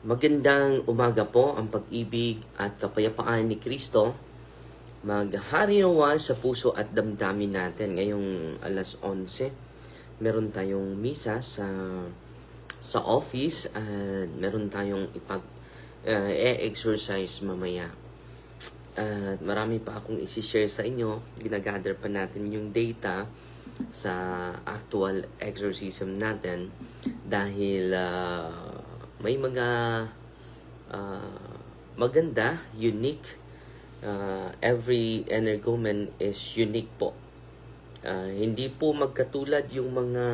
Magandang umaga po, ang pag-ibig at kapayapaan ni Kristo maghari nawa sa puso at damdamin natin. Ngayong alas 11, meron tayong misa sa office at meron tayong exercise mamaya. At marami pa akong isi-share sa inyo. Ginagather pa natin yung data sa actual exorcism natin dahil may mga maganda, unique. Every energumen is unique po. Hindi po magkatulad yung mga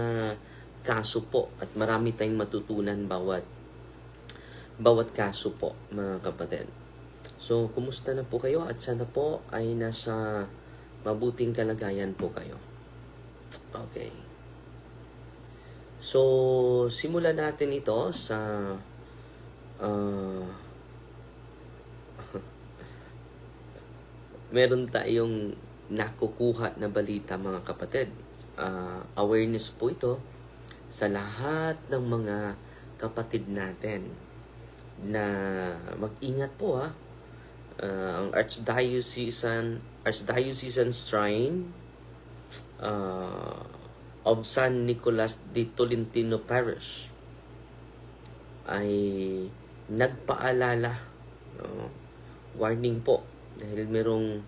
kaso po at marami tayong matutunan bawat kaso po, mga kapatid. So, kumusta na po kayo at sana po ay nasa mabuting kalagayan po kayo. Okay. So, simulan natin ito sa meron tayong nakukuha na balita, mga kapatid. Awareness po ito sa lahat ng mga kapatid natin na mag-ingat po ang Archdiocesan Shrine of San Nicolas de Tolentino Parish ay nagpaalala, warning po, dahil merong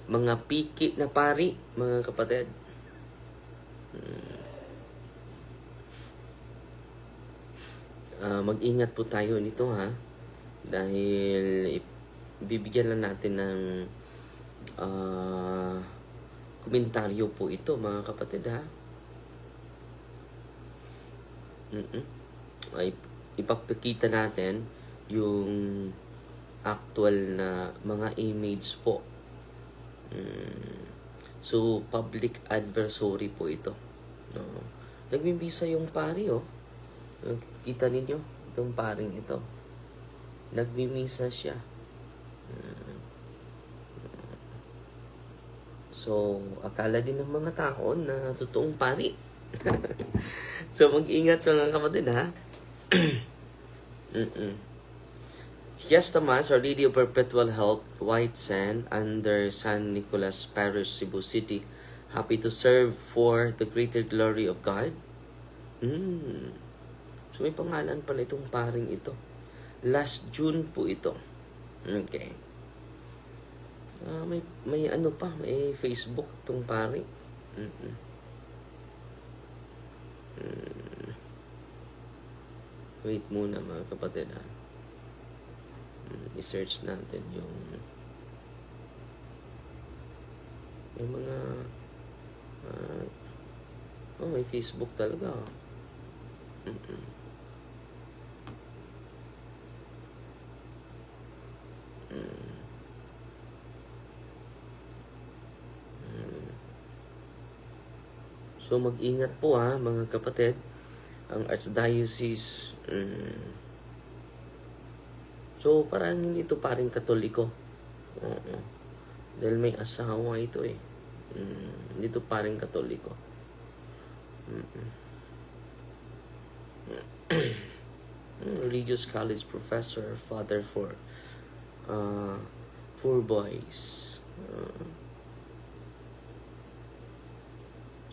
mga piki na pari, mga kapatid. Mag-ingat po tayo nito dahil bibigyan lang natin ng komentaryo po ito, mga kapatid ay ipapakita natin yung actual na mga image po. So, public adversary po ito. Nagmimisa yung pari, kita ninyo, itong paring ito. Nagmimisa siya. So, akala din ng mga tao na totoong pari. So, mag-ingat mga kapatid, Fiesta Mass, Our Lady of Perpetual Help, White Sand, under San Nicolas Parish, Cebu City. Happy to serve for the greater glory of God. So, may pangalan pala itong paring ito. Last June po ito. Okay. May ano pa, may Facebook itong pari. Wait muna, mga kapatid i-search natin yung may mga may Facebook talaga. So mag-ingat po mga kapatid. Ang Archdiocese so parang hindi ito paring Katoliko. Dahil may asawa ito hindi ito paring Katoliko. Religious college professor, father for 4 boys.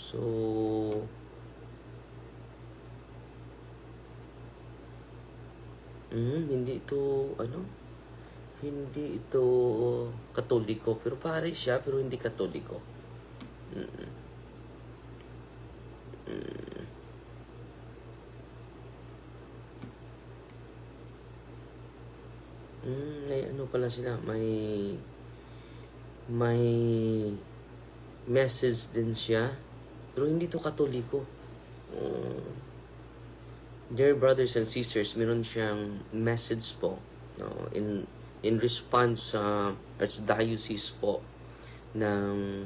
So hindi ito hindi ito Katoliko, pero pare siya pero hindi Katoliko. May ano pala sila, may message din siya pero hindi to Katoliko. Dear brothers and sisters, meron siyang message po in response sa Archdiocese po ng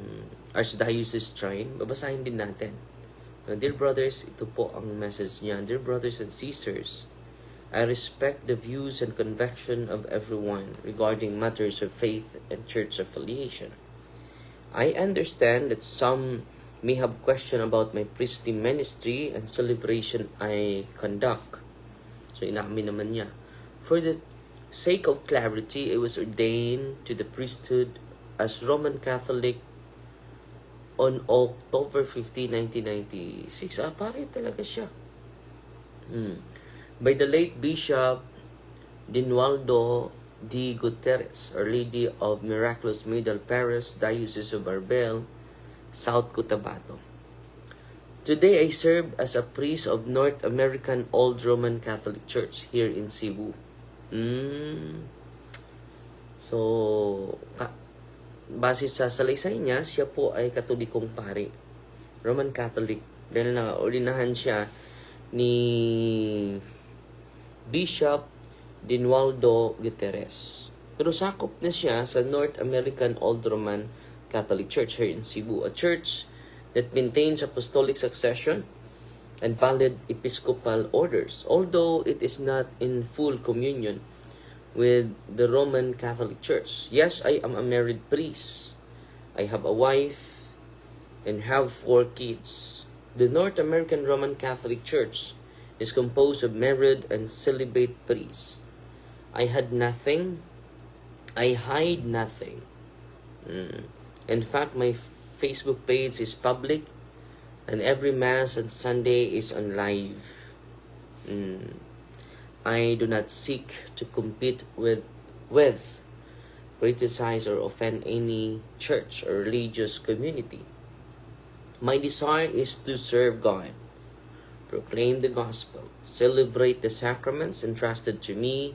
Archdiocese Shrine. Babasahin din natin. Dear brothers, ito po ang message niya. Dear brothers and sisters, I respect the views and conviction of everyone regarding matters of faith and church affiliation. I understand that some may have question about my priestly ministry and celebration I conduct. So inamin naman niya. For the sake of clarity, it was ordained to the priesthood as Roman Catholic on October 15, 1996. Pare talaga siya. By the late Bishop Dinualdo D. Gutierrez, Our Lady of Miraculous Middle Paris, Diocese of Barbel, South Cotabato. Today, I serve as a priest of North American Old Roman Catholic Church here in Cebu. So, base sa salaysay niya, siya po ay katolikong pari, Roman Catholic, dahil na-ordinahan siya ni Bishop Dinualdo Gutierrez. Pero sakop na siya sa North American Old Roman Catholic Church here in Cebu, a church that maintains apostolic succession and valid episcopal orders, although it is not in full communion with the Roman Catholic Church. Yes, I am a married priest. I have a wife and have 4 kids. The North American Roman Catholic Church is composed of married and celibate priests. I had nothing. I hide nothing. In fact, my Facebook page is public, and every Mass and Sunday is on live. I do not seek to compete with, criticize, or offend any church or religious community. My desire is to serve God, proclaim the gospel, celebrate the sacraments entrusted to me,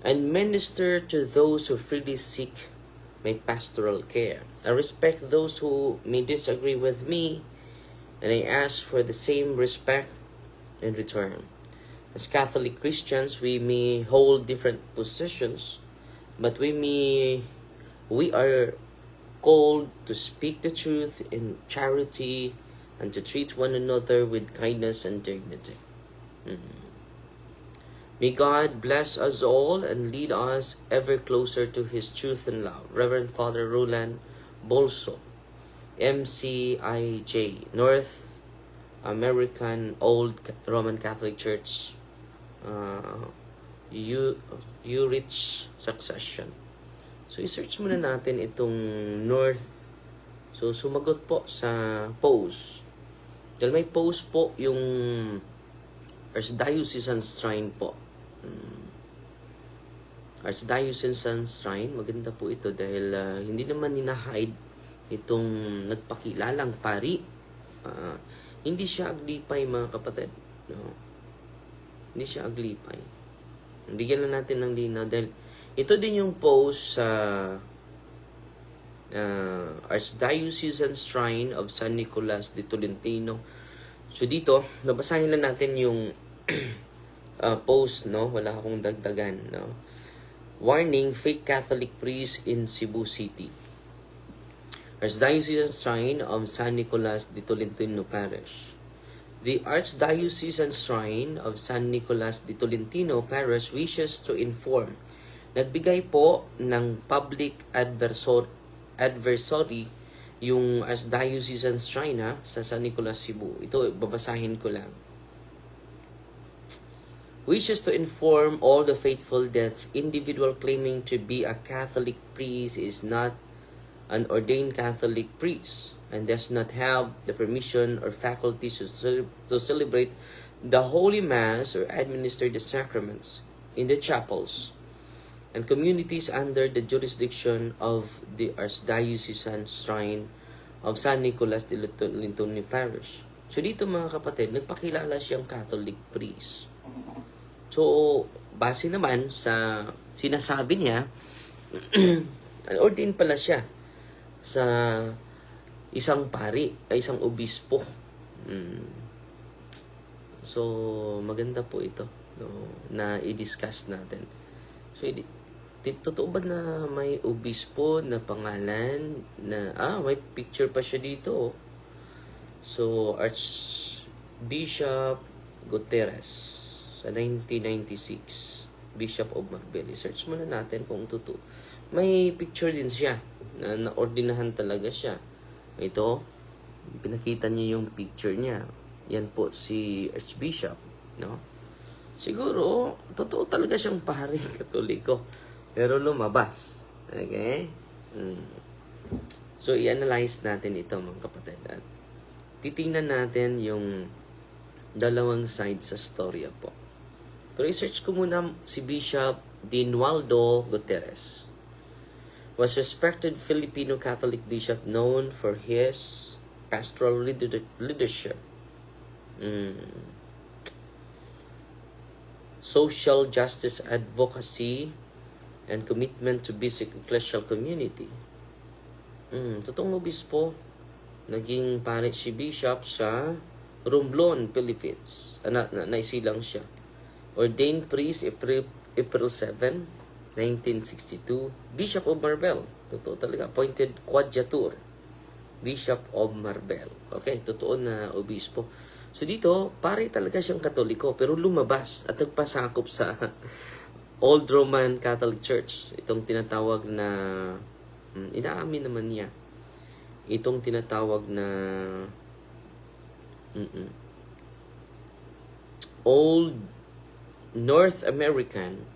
and minister to those who freely seek my pastoral care. I respect those who may disagree with me, and I ask for the same respect in return. As Catholic Christians, we may hold different positions, but we are called to speak the truth in charity and to treat one another with kindness and dignity. May God bless us all and lead us ever closer to His truth and love. Reverend Father Roland Bolso, MCIJ, North American Old Roman Catholic Church, Urich Succession. So, i-search muna natin itong North. So, sumagot po sa post. Dahil may post po yung Archdiocesan Shrine po. Archdiocesan Shrine, maganda po ito dahil hindi naman hinahide itong nagpakilalang pari. Hindi siya aglipay, mga kapatid. No? Hindi siya aglipay. Bigyan na natin ng linaw dahil ito din yung post sa Archdiocesan Shrine of San Nicolas de Tolentino. So dito, nabasahin lang natin yung post, no? Wala akong dagdagan, no? Warning, fake Catholic priest in Cebu City. Archdiocesan Shrine of San Nicolas de Tolentino Parish. The Archdiocesan Shrine of San Nicolas de Tolentino Parish wishes to inform. Nagbigay po ng public adversary yung Archdiocesan Shrine sa San Nicolas, Cebu. Ito, babasahin ko lang. Wishes to inform all the faithful that individual claiming to be a Catholic priest is not an ordained Catholic priest and does not have the permission or faculties to celebrate the Holy Mass or administer the sacraments in the chapels and communities under the jurisdiction of the Archdiocesan Shrine of San Nicolas de Tolentino Parish. So dito, mga kapatid, nagpakilala siyang Catholic priest. So, base naman sa sinasabi niya, ordained pala siya sa isang pari, ay isang obispo. So, maganda po ito, no, na i-discuss natin. So, totoo ba na may obispo na pangalan na, may picture pa siya dito. So, Archbishop Gutierrez sa 1996, Bishop of Marbel. Search muna natin kung totoo. May picture din siya na naordinahan talaga siya. Ito, pinakita niya yung picture niya. Yan po si Archbishop, no? siguro, totoo talaga siyang paring Katoliko. Pero lumabas. Okay? So, i-analyze natin ito mga kapatid. At titingnan natin yung dalawang side sa storya po. Pero i-search ko muna si Bishop Dinualdo Gutierrez. Was respected Filipino Catholic bishop known for his pastoral leadership, social justice advocacy, and commitment to basic ecclesial community. Totoong obispo, naging pare si Bishop sa Romblon, Philippines. Naisilang siya. Ordained priest April 7, 1962. Bishop of Marbel. Totoo talaga. Appointed Coadjutor. Bishop of Marbel. Okay, totoo na obispo. So dito, pare talaga siyang Katoliko pero lumabas at nagpasakop sa Old Roman Catholic Church. Itong tinatawag na inaamin naman niya. Itong tinatawag na Old North American.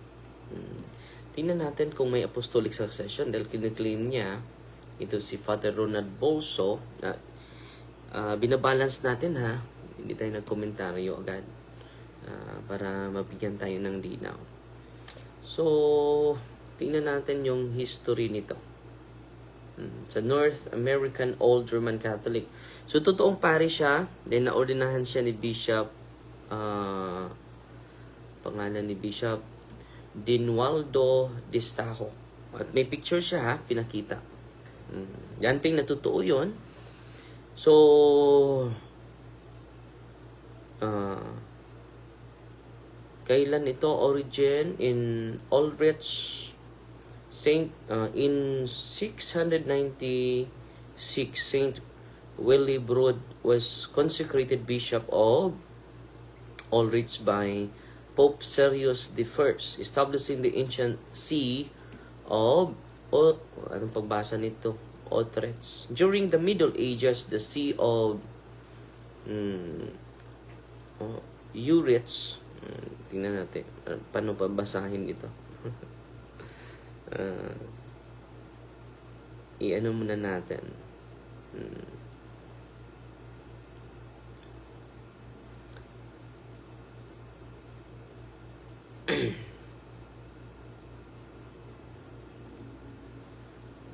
Tingnan natin kung may apostolic succession dahil kiniklaim niya ito si Father Ronald Bolso na binabalance natin ha, hindi tayo nagkomentaryo agad para mabigyan tayo ng linaw. So tingnan natin yung history nito sa North American Old Roman Catholic. So totoong pare siya, then naordinahan siya ni Bishop pangalan ni Bishop Dinualdo Distajo. At may picture siya ha, pinakita. Yan ting natutuo yun. So, kailan ito origin? In Ulrich in 696, Saint Willibrord was consecrated Bishop of Ulrich by Pope Serious I, establishing the ancient see of anong pagbasa nito? Utrecht. During the Middle Ages, the see of Utrecht. Tingnan natin paano pabasahin ito. I-ano muna natin.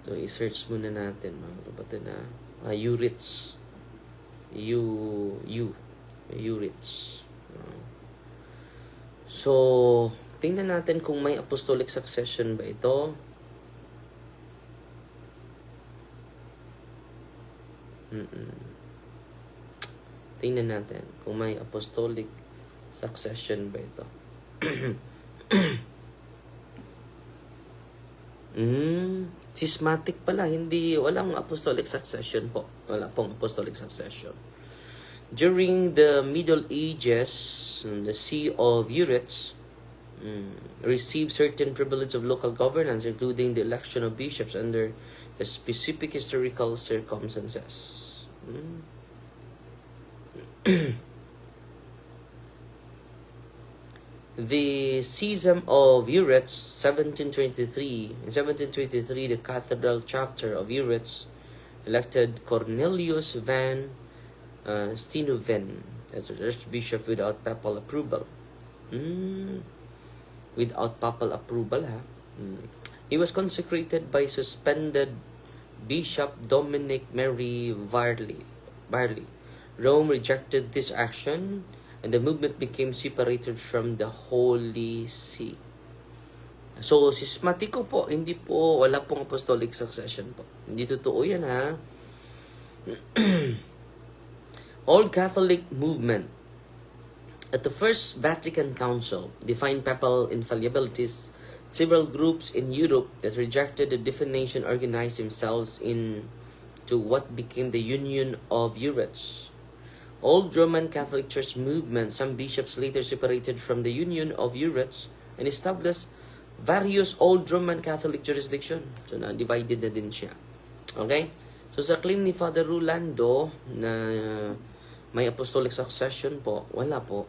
So, i-search muna natin mga kapatid na Urich. Urich. So, tingnan natin kung may apostolic succession ba ito. Tingnan natin kung may apostolic succession ba ito. Schismatic pala, walang apostolic succession po. Wala pong apostolic succession. During the Middle Ages, the see of Urich received certain privilege of local governance, including the election of bishops under the specific historical circumstances. The Schism of Urich, 1723. In 1723, the Cathedral Chapter of Urich elected Cornelius van Steenhoven as Archbishop without papal approval. Without papal approval, ha? He was consecrated by suspended Bishop Dominic Mary Varley. Rome rejected this action, and the movement became separated from the Holy See. So, schismatiko po, wala pong apostolic succession po. Hindi totoo yan, ha? Old Catholic movement. At the First Vatican Council, defined papal infallibilities, several groups in Europe that rejected the definition organized themselves into what became the Union of Urich. Old Roman Catholic Church movement, some bishops later separated from the Union of Urich and established various Old Roman Catholic jurisdiction. So, na-divided na din siya. Okay? So, sa claim ni Father Rolando na may apostolic succession po, wala po.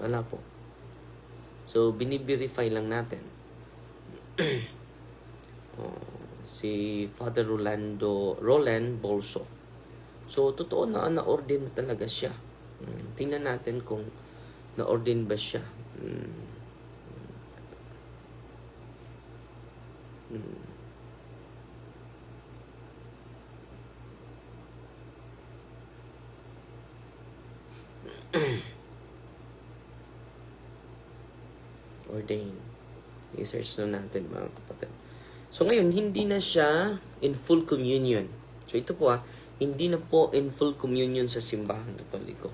Wala po. So, biniverify lang natin. Si Father Roland Bolso. So, totoo na-ordain talaga siya. Tingnan natin kung na-ordain ba siya. Ordain. I-search na natin mga kapatid. So ngayon, hindi na siya in full communion. So ito po hindi na po in full communion sa simbahan Katoliko.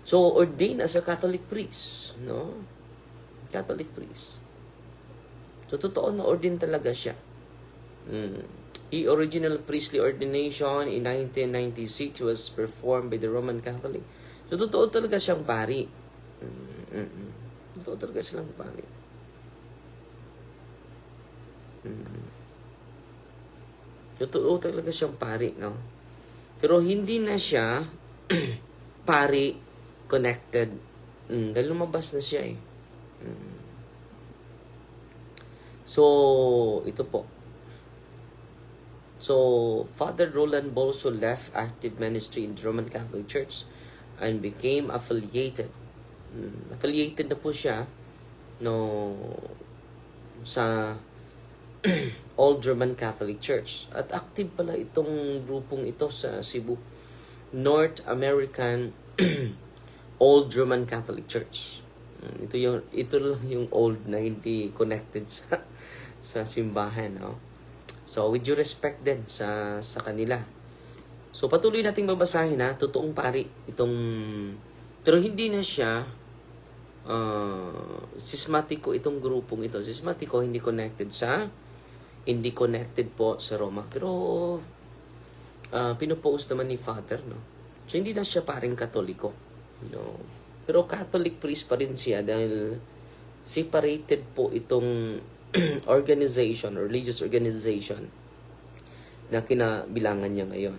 So ordained as a Catholic priest, no? Catholic priest. So totoo na ordained talaga siya. The original priestly ordination in 1996 was performed by the Roman Catholic. So totoo talaga siyang pari. Totoo talaga silang pari. Totoo talaga siyang pari, no? Pero hindi na siya pari connected. Dahil lumabas na siya eh. So, ito po. So, Father Roland Bolso left active ministry in the Roman Catholic Church and became affiliated. Affiliated na po siya sa Old Roman Catholic Church. At active pala itong grupong ito sa Cebu. North American Old Roman Catholic Church. Ito lang yung old na hindi connected sa simbahan, no? So with due respect din sa kanila. So patuloy nating babasahin totoong pari itong, pero hindi na siya sismatiko itong grupong ito. Sismatiko hindi connected po sa Roma. Pero pinopost naman ni Father, no? So hindi na siya paring Katoliko, no? Pero Catholic priest pa rin siya dahil separated po itong organization, religious organization na kinabilangan niya ngayon.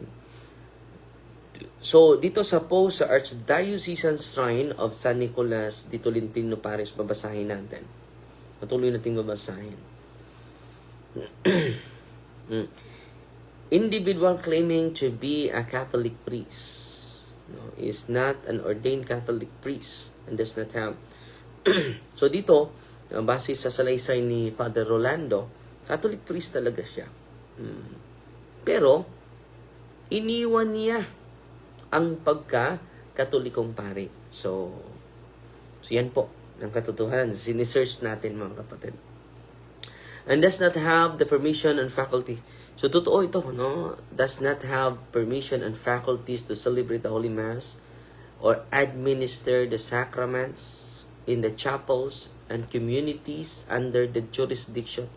So, dito sa post sa Archdiocesan Shrine of San Nicolas de Tolentino Paris, babasahin natin. Patuloy natin babasahin. Individual claiming to be a Catholic priest is not an ordained Catholic priest and does not have so dito, base sa salaysay ni Father Rolando, Catholic priest talaga siya. Pero iniwan niya ang pagka-Katolikong pari. So yan po ang katotohanan. Sinesearch natin mga kapatid. And does not have the permission and faculty. So totoo ito, no? Does not have permission and faculties to celebrate the Holy Mass or administer the sacraments in the chapels and communities under the jurisdiction.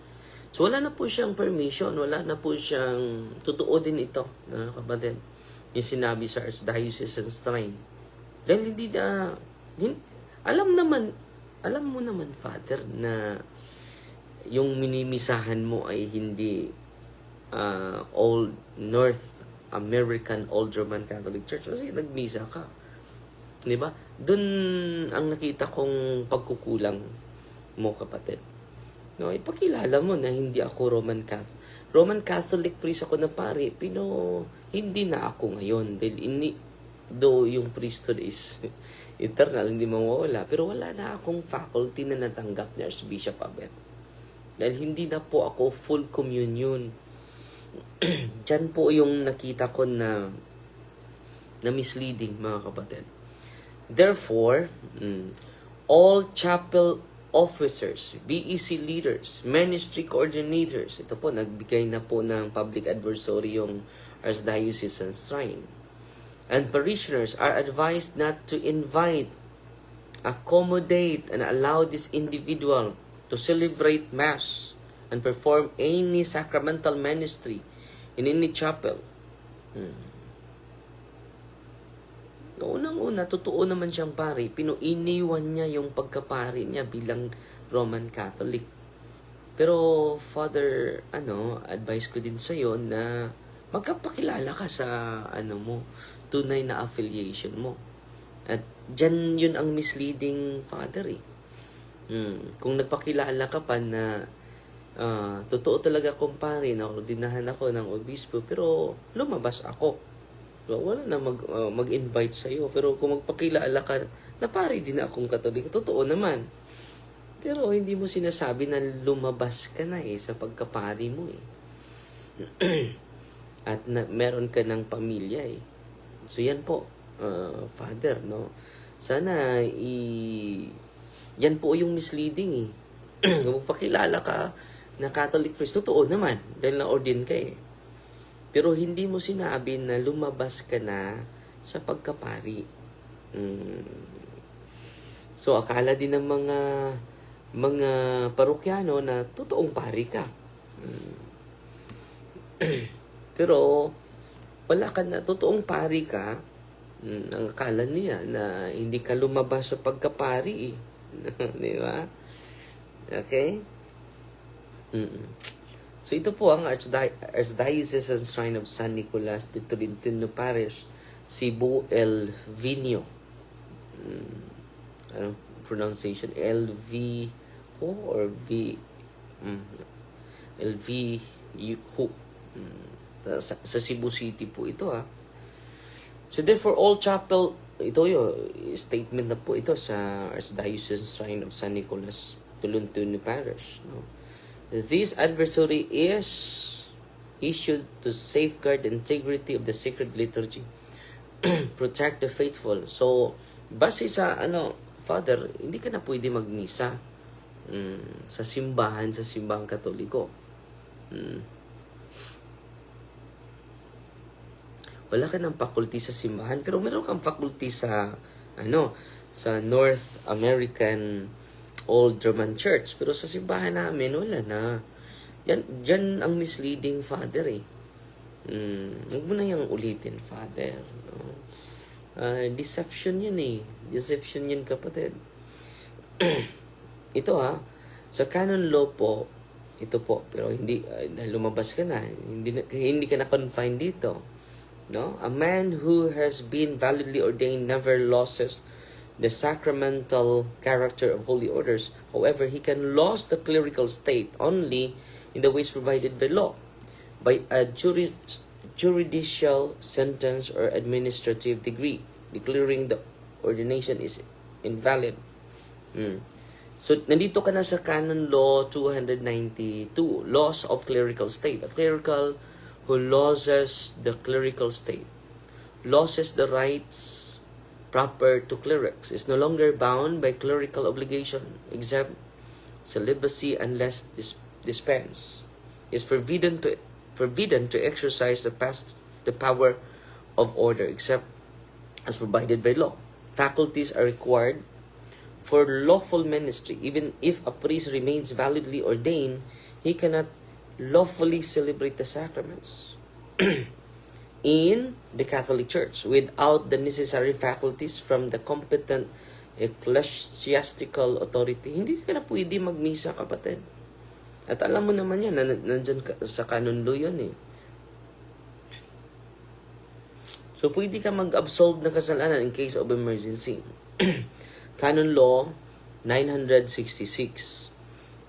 So wala na po siyang permission, wala na po siyang, totoo din ito, kapatid, yung sinabi sa Archdiocesan Shrine. Dahil alam mo naman, Father, na yung minimisahan mo ay hindi Old North American Old Roman Catholic Church. Kasi nagmisa ka. Di ba? Doon ang nakita kong pagkukulang mo, kapatid. No, ipakilala mo na hindi ako Roman Catholic. Roman Catholic priest ako na pari, pero hindi na ako ngayon. Dahil though yung priesthood is eternal, hindi mawawala. Pero wala na akong faculty na natanggap ni Archbishop Abet. Dahil hindi na po ako full communion. Diyan po yung nakita ko na misleading, mga kapatid. Therefore, all chapel officers, BEC leaders, ministry coordinators, ito po, nagbigay na po ng public advisory yung Archdiocesan Shrine, and parishioners are advised not to invite, accommodate, and allow this individual to celebrate Mass and perform any sacramental ministry in any chapel. Unang-una, totoo naman siyang pari, iniwan niya yung pagkapari niya bilang Roman Catholic. Pero, Father, advice ko din sa'yo na magkapakilala ka sa, tunay na affiliation mo. At Diyan yun ang misleading, Father, eh. Kung nagpakilala ka pa na totoo talaga, kumpare, na ordinahan ako ng obispo, pero lumabas ako. So, wala na mag-invite sa'yo. Pero kung magpakilala ka na pare din akong Katoliko, totoo naman. Pero hindi mo sinasabi na lumabas ka na sa pagkapari mo eh. At meron ka ng pamilya eh. So yan po, Father, no? Sana yan po yung misleading eh. Kung magpakilala ka na Catholic priest, totoo naman, dahil na-ordain ka eh. Pero hindi mo sinabi na lumabas ka na sa pagkapari. So akala din ng mga parokyano na totoong pari ka. Pero wala ka na, totoong pari ka. Ang akala niya na hindi ka lumabas sa pagkapari eh. Di ba? Okay? So ito po ang Archdiocesan Shrine of San Nicolas de Tolentino Parish, Cebu, El Vino. Ano pronunciation? LVO or V? LVO. Sa Cebu City po ito ha. So therefore all chapel, ito yung statement na po ito sa Archdiocesan Shrine of San Nicolas Tolentino Parish, no? This adversary is issued to safeguard the integrity of the sacred liturgy, protect the faithful. So, base sa Father, hindi ka na pwede magmisa sa simbahang Katoliko. Wala ka ng faculty sa simbahan, pero meron kang faculty sa sa North American Old German Church. Pero sa simbahan namin, wala na. Diyan ang misleading, Father eh. Huwag mo na yung ulitin, Father. No? Deception yan eh. Deception yan, kapatid. Ito sa canon law po, ito po, pero hindi, dahil lumabas ka na, hindi ka na confined dito. No? A man who has been validly ordained never loses the sacramental character of holy orders. However, he can lose the clerical state only in the ways provided by law, by a juridical sentence or administrative decree declaring the ordination is invalid. So, nandito ka na sa Canon Law 292, Loss of Clerical State. A clerical who loses the clerical state, loses the rights proper to clerics, is no longer bound by clerical obligation, except celibacy unless dispensed, is forbidden to exercise the power of order, except as provided by law. Faculties are required for lawful ministry. Even if a priest remains validly ordained, he cannot lawfully celebrate the sacraments in the Catholic Church without the necessary faculties from the competent ecclesiastical authority. Hindi ka na pwede magmisa, kapatid. At alam mo naman yan, nandyan sa canon law yun eh. So, pwede ka mag-absolve ng kasalanan in case of emergency. Canon Law 966,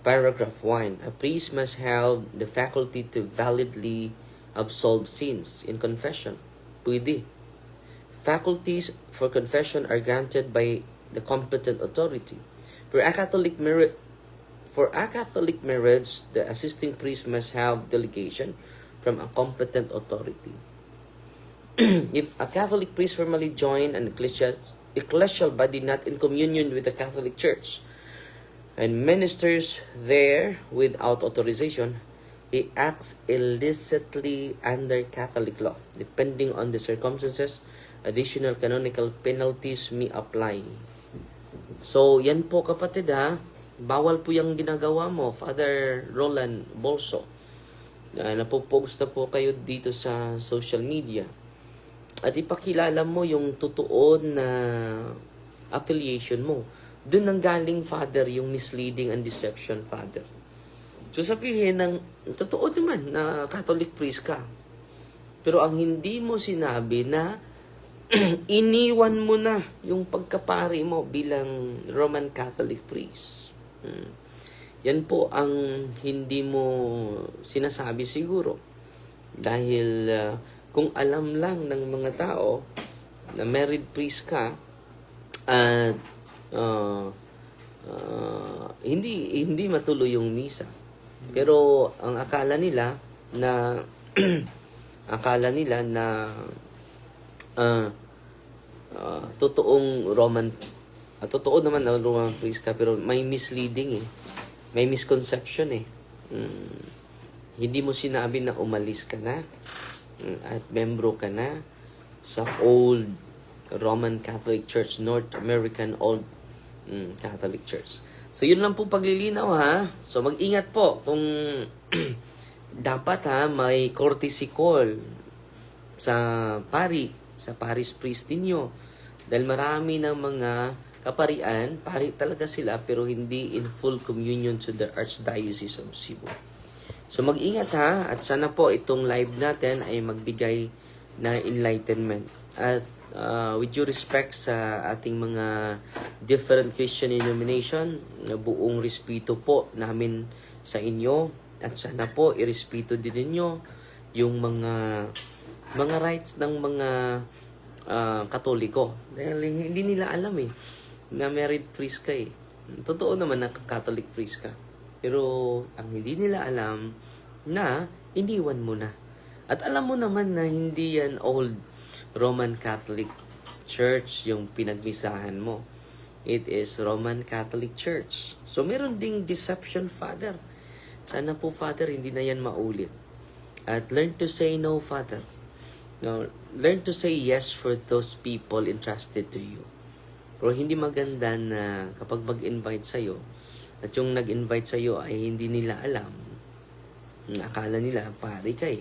Paragraph 1. A priest must have the faculty to validly absolve sins in confession. Pwede. Faculties for confession are granted by the competent authority. For a Catholic marriage, the assisting priest must have delegation from a competent authority. If a Catholic priest formally join an ecclesial body not in communion with the Catholic Church and ministers there without authorization, he acts illicitly under Catholic law. Depending on the circumstances, additional canonical penalties may apply. So, yan po, kapatid bawal po yung ginagawa mo, Father Roland Bolso. Napopost na po kayo dito sa social media. At ipakilala mo yung totoo na affiliation mo. Doon nang galing, Father, yung misleading and deception, Father. So sabihin ng totoo naman na Catholic priest ka. Pero ang hindi mo sinabi na iniwan mo na yung pagkapari mo bilang Roman Catholic priest. Yan po ang hindi mo sinasabi siguro. Dahil kung alam lang ng mga tao na married priest ka at hindi matuloy yung misa. Pero ang akala nila na totoo naman na Roman priest ka, pero may misleading eh. May misconception eh. Hindi mo sinabi na umalis ka na at membro ka na sa Old Roman Catholic Church, North American Old Catholic Church. So yun lang po paglilinaw ha. So mag-ingat po kung dapat ha, may courtesy call sa parish priest ninyo. Dahil marami ng mga kaparian, pari talaga sila pero hindi in full communion to the Archdiocese of Cebu. So mag-ingat ha, at sana po itong live natin ay magbigay na enlightenment. At with due respect sa ating mga different Christian denomination, buong respeto po namin sa inyo, at sana po irespeto din ninyo yung mga rights ng mga Katoliko. Dahil hindi nila alam na married priest ka eh. Totoo naman na Catholic priest ka. Pero ang hindi nila alam na iniwan mo na. At alam mo naman na hindi yan Old Roman Catholic Church yung pinagmisahan mo. It is Roman Catholic Church. So meron ding deception, Father. Sana po, Father, hindi na yan maulit. At learn to say no, Father. Now, learn to say yes for those people entrusted to you. Pero hindi maganda na kapag mag-invite sa'yo, at yung nag-invite sa'yo ay hindi nila alam, akala nila pari ka eh.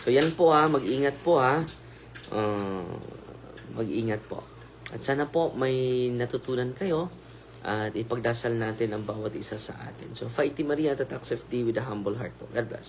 So yan po ha, mag-ingat po ha. Mag-ingat po. At sana po may natutunan kayo at ipagdasal natin ang bawat isa sa atin. So, Fighty Maria, Tatak FD with a humble heart po. God bless.